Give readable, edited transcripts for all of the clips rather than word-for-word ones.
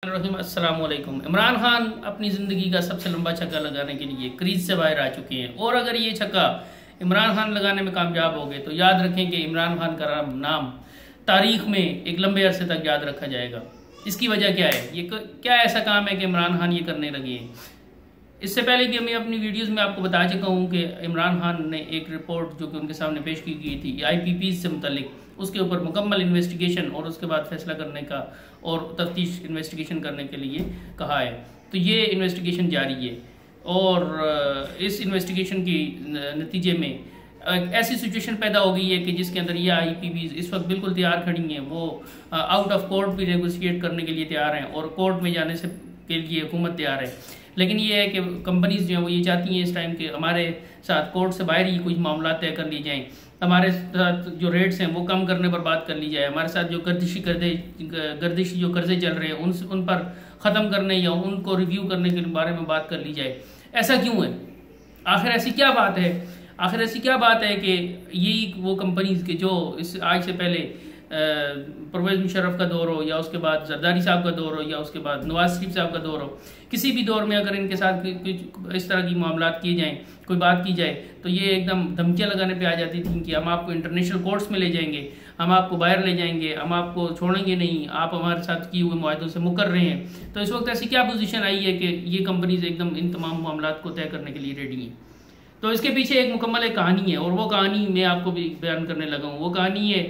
अस्सलाम वालेकुम। इमरान खान अपनी ज़िंदगी का सबसे लंबा छक्का लगाने के लिए क्रीज से बाहर आ चुके हैं और अगर ये छक्का इमरान खान लगाने में कामयाब हो गए तो याद रखें कि इमरान खान का नाम तारीख में एक लंबे अरसे तक याद रखा जाएगा। इसकी वजह क्या है? ये क्या ऐसा काम है कि इमरान खान ये करने लगे हैं? इससे पहले भी मैं अपनी वीडियोस में आपको बता चुका हूँ कि इमरान खान ने एक रिपोर्ट जो कि उनके सामने पेश की गई थी IPP से मुतल्लिक, उसके ऊपर मुकम्मल इन्वेस्टिगेशन और उसके बाद फैसला करने का और तफ्तीश इन्वेस्टिगेशन करने के लिए कहा है। तो ये इन्वेस्टिगेशन जारी है और इस इन्वेस्टिगेशन की नतीजे में ऐसी सिचुएशन पैदा हो गई है कि जिसके अंदर ये IPPs इस वक्त बिल्कुल तैयार खड़ी हैं। वो आउट ऑफ कोर्ट भी नेगोशिएट करने के लिए तैयार हैं और कोर्ट में जाने से के लिए हुकूमत तैयार है। लेकिन ये है कि कंपनीज जो हैं वो ये चाहती हैं इस टाइम के हमारे साथ कोर्ट से बाहर ही कुछ मामला तय कर ली जाएं, हमारे साथ जो रेट्स हैं वो कम करने पर बात कर ली जाए, हमारे साथ जो गर्दिशी जो कर्जे चल रहे हैं उन पर ख़त्म करने या उनको रिव्यू करने के बारे में बात कर ली जाए। ऐसा क्यों है? आखिर ऐसी क्या बात है? आखिर ऐसी क्या बात है कि यही वो कंपनीज के जो इस आज से पहले परवेज़ मुशर्रफ का दौर हो या उसके बाद जरदारी साहब का दौर हो या उसके बाद नवाज शरीफ साहब का दौर हो, किसी भी दौर में अगर इनके साथ इस तरह की मामलात किए जाएं, कोई बात की जाए तो ये एकदम धमकियां लगाने पे आ जाती थी कि हम आपको इंटरनेशनल कोर्ट्स में ले जाएंगे, हम आपको बाहर ले जाएंगे, हम आपको छोड़ेंगे नहीं, आप हमारे साथ किए हुए मुआहदों से मुकर रहे हैं। तो इस वक्त ऐसी क्या पोजीशन आई है कि ये कंपनीज एकदम इन तमाम मामलात को तय करने के लिए रेडी हैं? तो इसके पीछे एक मुकम्मल एक कहानी है और वो कहानी मैं आपको भी बयान करने लगा हूँ। वो कहानी है,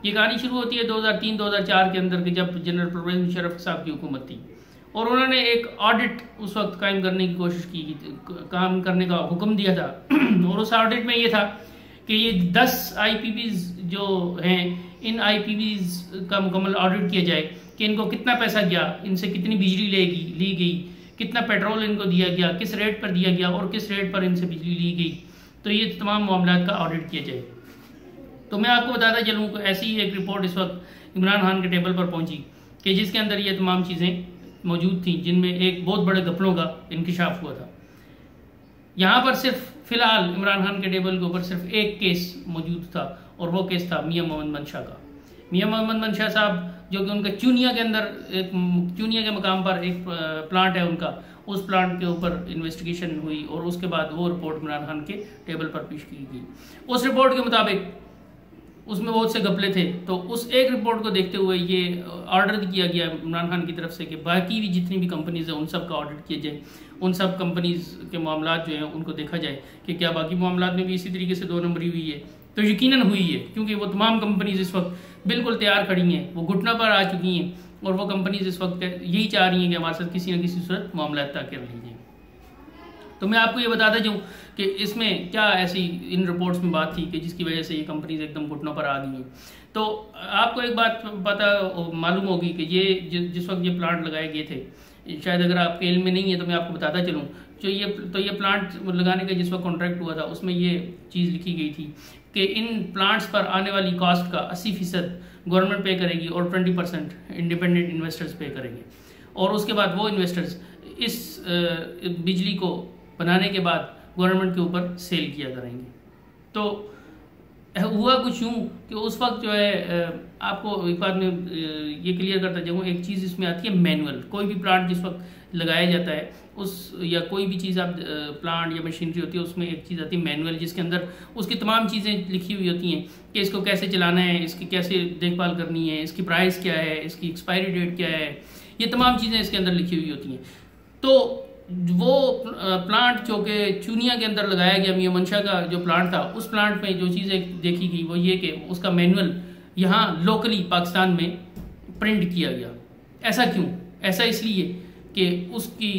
ये कहानी शुरू होती है 2003-2004 के अंदर के जब जनरल परवेज़ मुशर्रफ साहब की हुकूमत थी और उन्होंने एक ऑडिट उस वक्त कायम करने की कोशिश की, काम करने का हुक्म दिया था और उस ऑडिट में ये था कि ये 10 IPPs जो हैं इन IPPs का मुकम्मल ऑडिट किया जाए कि इनको कितना पैसा गया, इनसे कितनी बिजली ली गई, कितना पेट्रोल इनको दिया गया, किस रेट पर दिया गया और किस रेट पर इनसे बिजली ली गई। तो ये तमाम मामलों का ऑडिट किया जाए। तो मैं आपको बताता चलूँ कि ऐसी ही एक रिपोर्ट इस वक्त इमरान खान के टेबल पर पहुंची कि जिसके अंदर ये तमाम चीज़ें मौजूद थीं, जिनमें एक बहुत बड़े घपलों का इंकिशाफ हुआ था। यहाँ पर सिर्फ फिलहाल इमरान खान के टेबल के ऊपर सिर्फ एक केस मौजूद था और वो केस था मियां मोहम्मद मंशा का। मियां मोहम्मद मंशा साहब जो कि उनका चूनिया के अंदर एक चूनिया के मकाम पर एक प्लांट है उनका, उस प्लांट के ऊपर इन्वेस्टिगेशन हुई और उसके बाद वो रिपोर्ट इमरान खान के टेबल पर पेश की गई। उस रिपोर्ट के मुताबिक उसमें बहुत से घपले थे। तो उस एक रिपोर्ट को देखते हुए ये ऑर्डर किया गया इमरान खान की तरफ से कि बाकी भी जितनी भी कंपनीज हैं उन सब का ऑडिट किया जाए, उन सब कंपनीज के मामलात जो हैं उनको देखा जाए कि क्या बाकी मामलात में भी इसी तरीके से 2 नंबरी हुई है। तो यकीनन हुई है, क्योंकि वो तमाम कंपनीज इस वक्त बिल्कुल तैयार खड़ी हैं, वो घुटना पर आ चुकी हैं और वो कंपनीज इस वक्त यही चाह रही हैं कि हमारे साथ किसी न किसी सूरत मामला तय कर लीजिए। तो मैं आपको ये बताता जाऊँ कि इसमें क्या ऐसी इन रिपोर्ट्स में बात थी कि जिसकी वजह से ये कंपनीज एकदम घुटनों पर आ गई हैं। तो आपको एक बात पता मालूम होगी कि ये जिस वक्त ये प्लांट लगाए गए थे, शायद अगर आपके इल्म में नहीं है तो मैं आपको बताता चलूँ, जो ये प्लांट लगाने का जिस वक्त कॉन्ट्रैक्ट हुआ था उसमें ये चीज़ लिखी गई थी कि इन प्लांट्स पर आने वाली कॉस्ट का 80% गवर्नमेंट पे करेगी और 20% इंडिपेंडेंट इन्वेस्टर्स पे करेंगे और उसके बाद वो इन्वेस्टर्स इस बिजली को बनाने के बाद गवर्नमेंट के ऊपर सेल किया करेंगे। तो हुआ कुछ यूँ कि उस वक्त जो है आपको एक बात में ये क्लियर करता जाऊँ, एक चीज़ इसमें आती है मैनुअल। कोई भी प्लांट जिस वक्त लगाया जाता है उस या कोई भी चीज़ आप प्लांट या मशीनरी होती है उसमें एक चीज़ आती है मैनुअल, जिसके अंदर उसकी तमाम चीज़ें लिखी हुई होती हैं कि इसको कैसे चलाना है, इसकी कैसे देखभाल करनी है, इसकी प्राइस क्या है, इसकी एक्सपायरी डेट क्या है, ये तमाम चीज़ें इसके अंदर लिखी हुई होती हैं। तो वो प्लांट जो कि चूनिया के अंदर लगाया गया, मियां मंशा का जो प्लांट था, उस प्लांट में जो चीज़ें देखी गई वो ये कि उसका मैनुअल यहाँ लोकली पाकिस्तान में प्रिंट किया गया। ऐसा क्यों? ऐसा इसलिए कि उसकी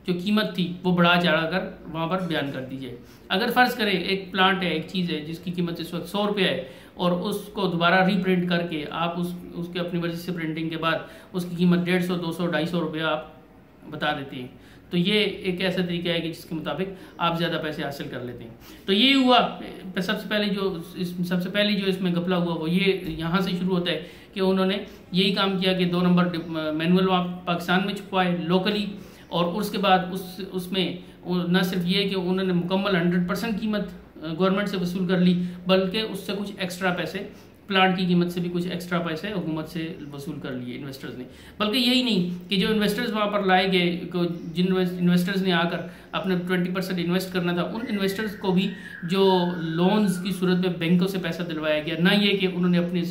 जो कीमत थी वो बढ़ा चढ़ा कर वहाँ पर बयान कर दी जाए। अगर फ़र्ज़ करें एक प्लांट है, एक चीज़ है जिसकी कीमत इस वक्त 100 रुपये है और उसको दोबारा रीप्रिंट करके आप उसके अपनी मर्जी से प्रिंटिंग के बाद उसकी कीमत 150, 200, 250 रुपये आप बता देते हैं, तो ये एक ऐसा तरीका है कि जिसके मुताबिक आप ज़्यादा पैसे हासिल कर लेते हैं। तो ये हुआ सबसे पहले जो इसमें घपला हुआ वो ये यहाँ से शुरू होता है कि उन्होंने यही काम किया कि 2 नंबर मैनुअल वहाँ पाकिस्तान में छुपवाए लोकली और उसके बाद उसमें न सिर्फ ये कि उन्होंने मुकम्मल 100% कीमत गवर्नमेंट से वसूल कर ली, बल्कि उससे कुछ एक्स्ट्रा पैसे प्लांट की कीमत से भी कुछ एक्स्ट्रा पैसे हुकूमत से वसूल कर लिए इन्वेस्टर्स ने। बल्कि यही नहीं कि जो इन्वेस्टर्स वहाँ पर लाए गए, जिन इन्वेस्टर्स ने आकर अपने 20% इन्वेस्ट करना था, उन इन्वेस्टर्स को भी जो लोन्स की सूरत में बैंकों से पैसा दिलवाया गया, ना ये कि उन्होंने अपनी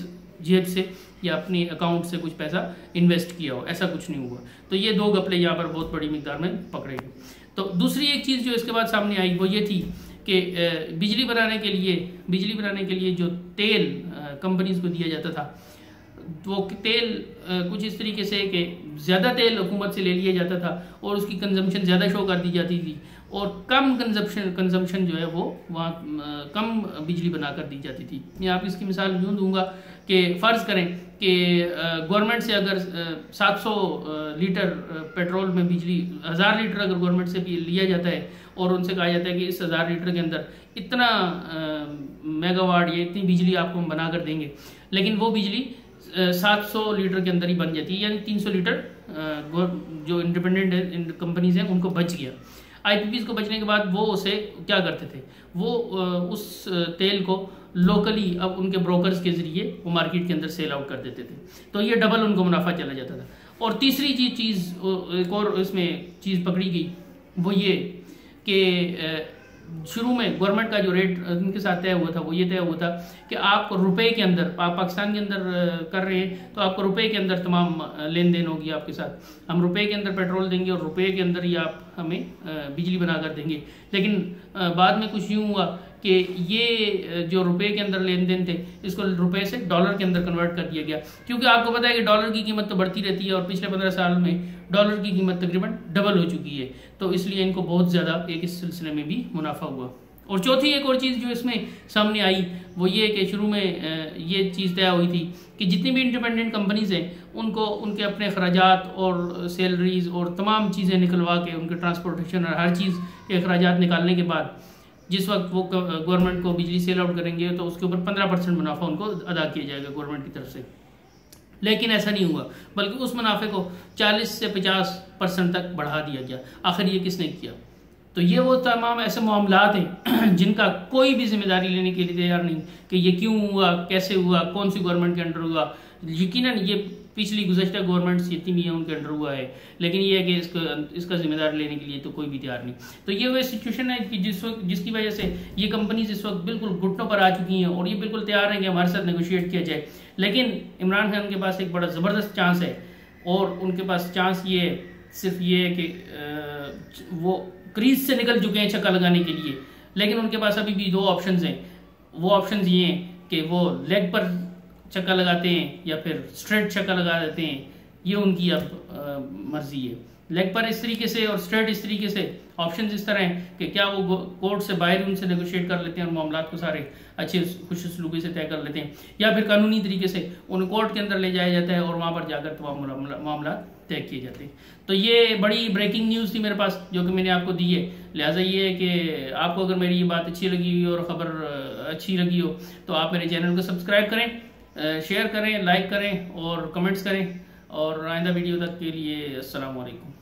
जेब से या अपने अकाउंट से कुछ पैसा इन्वेस्ट किया हो, ऐसा कुछ नहीं हुआ। तो ये दो घपले यहाँ पर बहुत बड़ी मिकदार में पकड़े गए। तो दूसरी एक चीज़ जो इसके बाद सामने आई वो ये थी कि बिजली बनाने के लिए जो तेल कंपनीज को दिया जाता था, वो तेल कुछ इस तरीके से कि ज़्यादा तेल हुकूमत से ले लिया जाता था और उसकी कंजम्पशन ज़्यादा शो कर दी जाती थी, और कम कंजम्पशन जो है वो वहाँ कम बिजली बनाकर दी जाती थी। मैं आप इसकी मिसाल यूँ दूंगा कि फ़र्ज़ करें कि गवर्नमेंट से अगर 700 लीटर पेट्रोल में बिजली 1000 लीटर अगर गवर्नमेंट से भी लिया जाता है और उनसे कहा जाता है कि इस 1000 लीटर के अंदर इतना मेगावाट या इतनी बिजली आपको हम बना कर देंगे, लेकिन वो बिजली 700 लीटर के अंदर ही बन जाती है, यानी 300 लीटर जो इंडिपेंडेंट कंपनीज हैं उनको बच गया। आईपीपीज को बचने के बाद वो उसे क्या करते थे, वो उस तेल को लोकली अब उनके ब्रोकर्स के जरिए वो मार्केट के अंदर सेल आउट कर देते थे, तो ये डबल उनको मुनाफा चला जाता था। और तीसरी चीज़ एक और इसमें चीज़ पकड़ी गई वो ये कि शुरू में गवर्नमेंट का जो रेट उनके साथ तय हुआ था वो ये तय हुआ था कि आपको रुपए के अंदर, आप पाकिस्तान के अंदर कर रहे हैं तो आपको रुपए के अंदर तमाम लेन देन होगी आपके साथ, हम रुपए के अंदर पेट्रोल देंगे और रुपए के अंदर ही आप हमें बिजली बना कर देंगे। लेकिन बाद में कुछ यूँ हुआ कि ये जो रुपए के अंदर लेन देन थे इसको रुपए से डॉलर के अंदर कन्वर्ट कर दिया गया, क्योंकि आपको पता है कि डॉलर की कीमत तो बढ़ती रहती है और पिछले 15 साल में डॉलर की कीमत तकरीबन डबल हो चुकी है, तो इसलिए इनको बहुत ज़्यादा एक इस सिलसिले में भी मुनाफा हुआ। और चौथी एक और चीज़ जो इसमें सामने आई वो ये कि शुरू में ये चीज़ तय हुई थी कि जितनी भी इंडिपेंडेंट कंपनीज हैं उनको उनके अपने अखराजात और सैलरीज और तमाम चीज़ें निकलवा के, उनके ट्रांसपोर्टेशन और हर चीज़ के अखराजात निकालने के बाद जिस वक्त वो गवर्नमेंट को बिजली सेल आउट करेंगे तो उसके ऊपर 15% मुनाफा उनको अदा किया जाएगा गवर्नमेंट की तरफ से। लेकिन ऐसा नहीं हुआ, बल्कि उस मुनाफे को 40 से 50% तक बढ़ा दिया गया। आखिर ये किसने किया? तो ये वो तमाम ऐसे मामलात हैं जिनका कोई भी जिम्मेदारी लेने के लिए तैयार नहीं कि ये क्यों हुआ, कैसे हुआ, कौन सी गवर्नमेंट के अंडर हुआ। यकीनन ये पिछली गुज़श्ता गवर्नमेंट्स जितनी भी है उनके अंडर हुआ है, लेकिन ये है कि इसका जिम्मेदार लेने के लिए तो कोई भी तैयार नहीं। तो ये वो सिचुएशन है कि जिसकी वजह से ये कंपनीज इस वक्त बिल्कुल घुटनों पर आ चुकी हैं और ये बिल्कुल तैयार हैं कि हमारे साथ नेगोशिएट किया जाए। लेकिन इमरान खान के पास एक बड़ा ज़बरदस्त चांस है, और उनके पास चांस ये है, सिर्फ ये है कि वो क्रीज से निकल चुके हैं छक्का लगाने के लिए, लेकिन उनके पास अभी भी दो ऑप्शंस हैं। वो ऑप्शंस ये हैं कि वो लेग पर छक्का लगाते हैं या फिर स्ट्रेट छक्का लगा देते हैं, ये उनकी अब मर्जी है। लेग पर इस तरीके से और स्ट्रेट इस तरीके से ऑप्शंस इस तरह हैं कि क्या वो कोर्ट से बाहर उनसे नेगोशिएट कर लेते हैं और मामलात को सारे अच्छे खुशसलूकी से तय कर लेते हैं, या फिर कानूनी तरीके से उन्हें कोर्ट के अंदर ले जाया जाता है और वहाँ पर जाकर तमाम मामला तय किए जाते हैं। तो ये बड़ी ब्रेकिंग न्यूज़ थी मेरे पास जो कि मैंने आपको दी है। लिहाजा ये है कि आपको अगर मेरी ये बात अच्छी लगी हुई और ख़बर अच्छी लगी हो तो आप मेरे चैनल को सब्सक्राइब करें, शेयर करें, लाइक करें और कमेंट्स करें। और आइंदा वीडियो तक के लिए अस्सलाम वालेकुम।